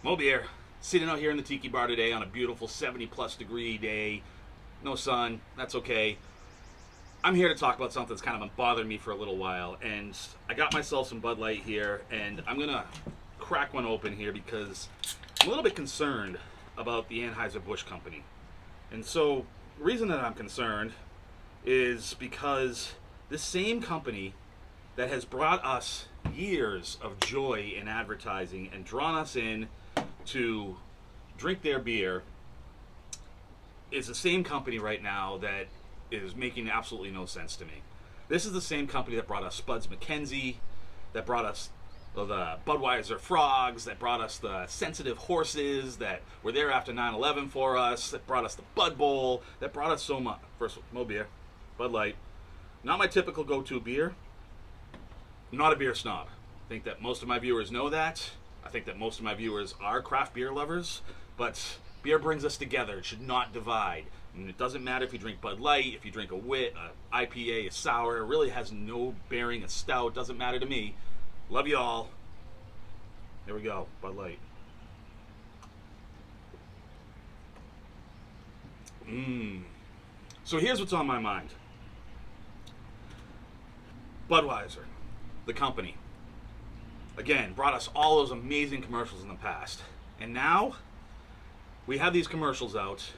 MOBEER, sitting out here in the tiki bar today on a beautiful 70-plus degree day. No sun, that's okay. I'm here to talk about something that's kind of been bothering me for a little while, and I got myself some Bud Light here, and I'm gonna crack one open here because I'm a little bit concerned about the Anheuser Busch company. And so, the reason that I'm concerned is because this same company that has brought us years of joy in advertising and drawn us in to drink their beer is the same company right now that is making absolutely no sense to me. This is the same company that brought us Spuds McKenzie, that brought us the Budweiser Frogs, that brought us the Sensitive Horses, that were there after 9/11 for us, that brought us the Bud Bowl, that brought us so much. First, MOBEER, Bud Light. Not my typical go-to beer. I'm not a beer snob. I think that most of my viewers know that. I think that most of my viewers are craft beer lovers, but beer brings us together. It should not divide. And it doesn't matter if you drink Bud Light, if you drink a wit, a IPA, a sour. It really has no bearing. A stout doesn't matter to me. Love you all. Here we go. Bud Light. So here's what's on my mind. Budweiser, the company, again, brought us all those amazing commercials in the past. And now we have these commercials out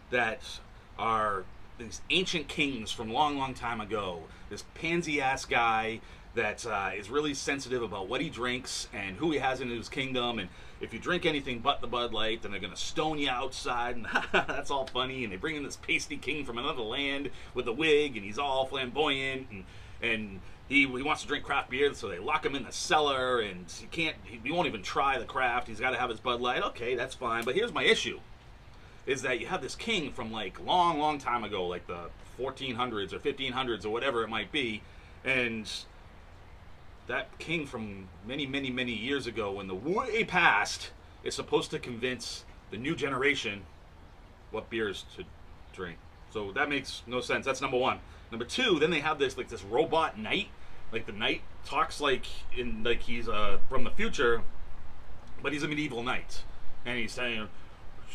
that are these ancient kings from long, long time ago. This pansy-ass guy that is really sensitive about what he drinks and who he has in his kingdom. And if you drink anything but the Bud Light, then they're going to stone you outside. And that's all funny. And they bring in this pasty king from another land with a wig, and he's all flamboyant. And he wants to drink craft beer, so they lock him in the cellar, and he won't even try the craft. He's got to have his Bud Light. Okay, that's fine. But here's my issue, is that you have this king from like long, long time ago, like the 1400s or 1500s or whatever it might be, and that king from many, many, many years ago in the way past is supposed to convince the new generation what beers to drink. So that makes no sense. That's number one. Number two, then they have this robot knight. Like the knight talks like he's from the future, but he's a medieval knight, and he's saying,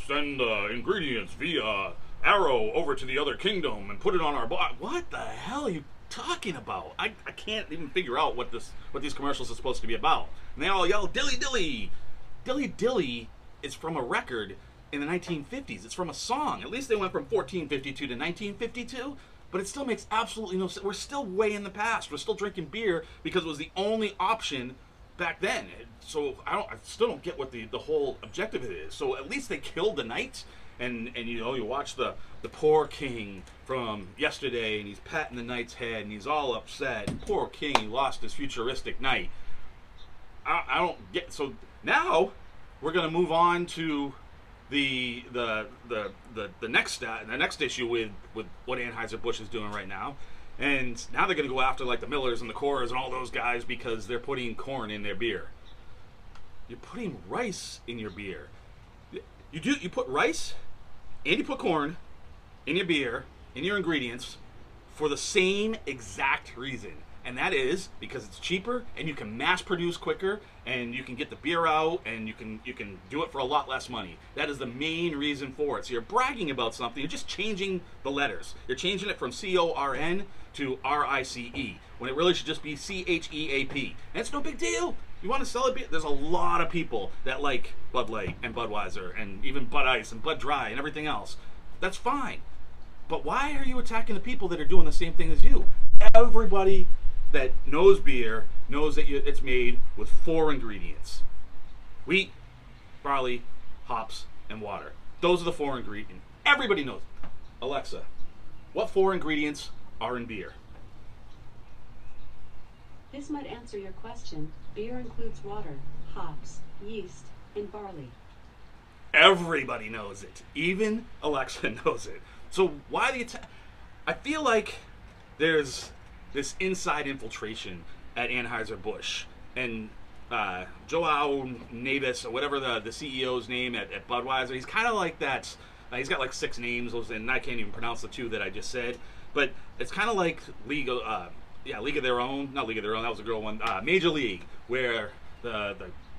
"Send ingredients via arrow over to the other kingdom and put it on our bot." What the hell are you talking about? I can't even figure out what these commercials are supposed to be about. And they all yell, "Dilly dilly!" Dilly dilly is from a record in the 1950s. It's from a song. At least they went from 1452 to 1952. But it still makes absolutely no sense. We're still way in the past. We're still drinking beer because it was the only option back then. So I still don't get what the whole objective of it is. So at least they killed the knight, and you watch the poor king from yesterday, and he's patting the knight's head, and he's all upset. Poor king, he lost his futuristic knight. I don't get. So now we're gonna move on to the next issue with what Anheuser Busch is doing right now, and now they're going to go after like the Millers and the Coors and all those guys because they're putting corn in their beer. You're putting rice in your beer. You put rice and you put corn in your beer, in your ingredients, for the same exact reason. And that is because it's cheaper and you can mass produce quicker and you can get the beer out and you can do it for a lot less money. That is the main reason for it. So you're bragging about something, you're just changing the letters. You're changing it from CORN to RICE when it really should just be CHEAP. And it's no big deal. You want to sell a beer? There's a lot of people that like Bud Light and Budweiser and even Bud Ice and Bud Dry and everything else. That's fine. But why are you attacking the people that are doing the same thing as you? Everybody that knows beer knows that it's made with 4 ingredients: wheat, barley, hops, and water. Those are the 4 ingredients. Everybody knows. Alexa, what 4 ingredients are in beer? This might answer your question. Beer includes water, hops, yeast, and barley. Everybody knows it. Even Alexa knows it. So why do you I feel like there's this inside infiltration at Anheuser Busch, and Joao Navis, or whatever the CEO's name at Budweiser, he's kind of like that. He's got like 6 names, and I can't even pronounce the 2 that I just said. But it's kind of like League of Their Own, not League of Their Own. That was a girl one. Major League, where the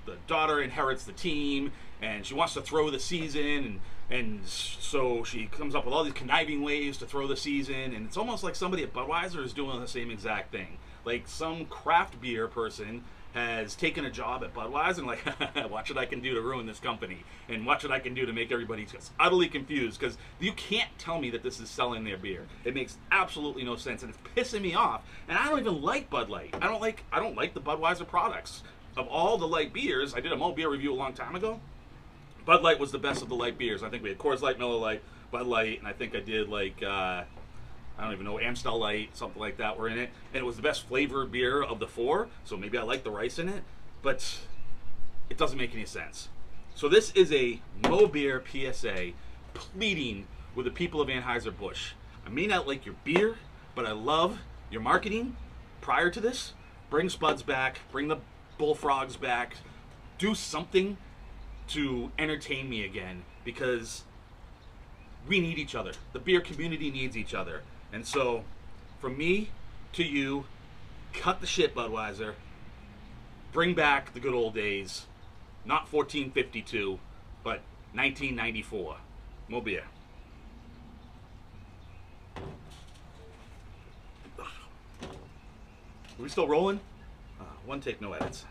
the daughter inherits the team, and she wants to throw the season, and so she comes up with all these conniving ways to throw the season, and it's almost like somebody at Budweiser is doing the same exact thing. Like some craft beer person has taken a job at Budweiser and like, watch what I can do to ruin this company, and watch what I can do to make everybody just utterly confused, because you can't tell me that this is selling their beer. It makes absolutely no sense, and it's pissing me off. And I don't even like Bud Light. I don't like the Budweiser products. Of all the light beers, I did a MOBEER review a long time ago. Bud Light was the best of the light beers. I think we had Coors Light, Miller Light, Bud Light, and I think I did like I don't even know, Amstel Light, something like that were in it. And it was the best flavored beer of the four, so maybe I like the rice in it, but it doesn't make any sense. So this is a MOBEER PSA pleading with the people of Anheuser Busch. I may not like your beer, but I love your marketing prior to this. Bring Spuds back, bring the Bullfrogs back, do something to entertain me again, because we need each other. The beer community needs each other. And so, from me to you, cut the shit, Budweiser. Bring back the good old days. Not 1452, but 1994. MOBEER. Are we still rolling? One take, no edits.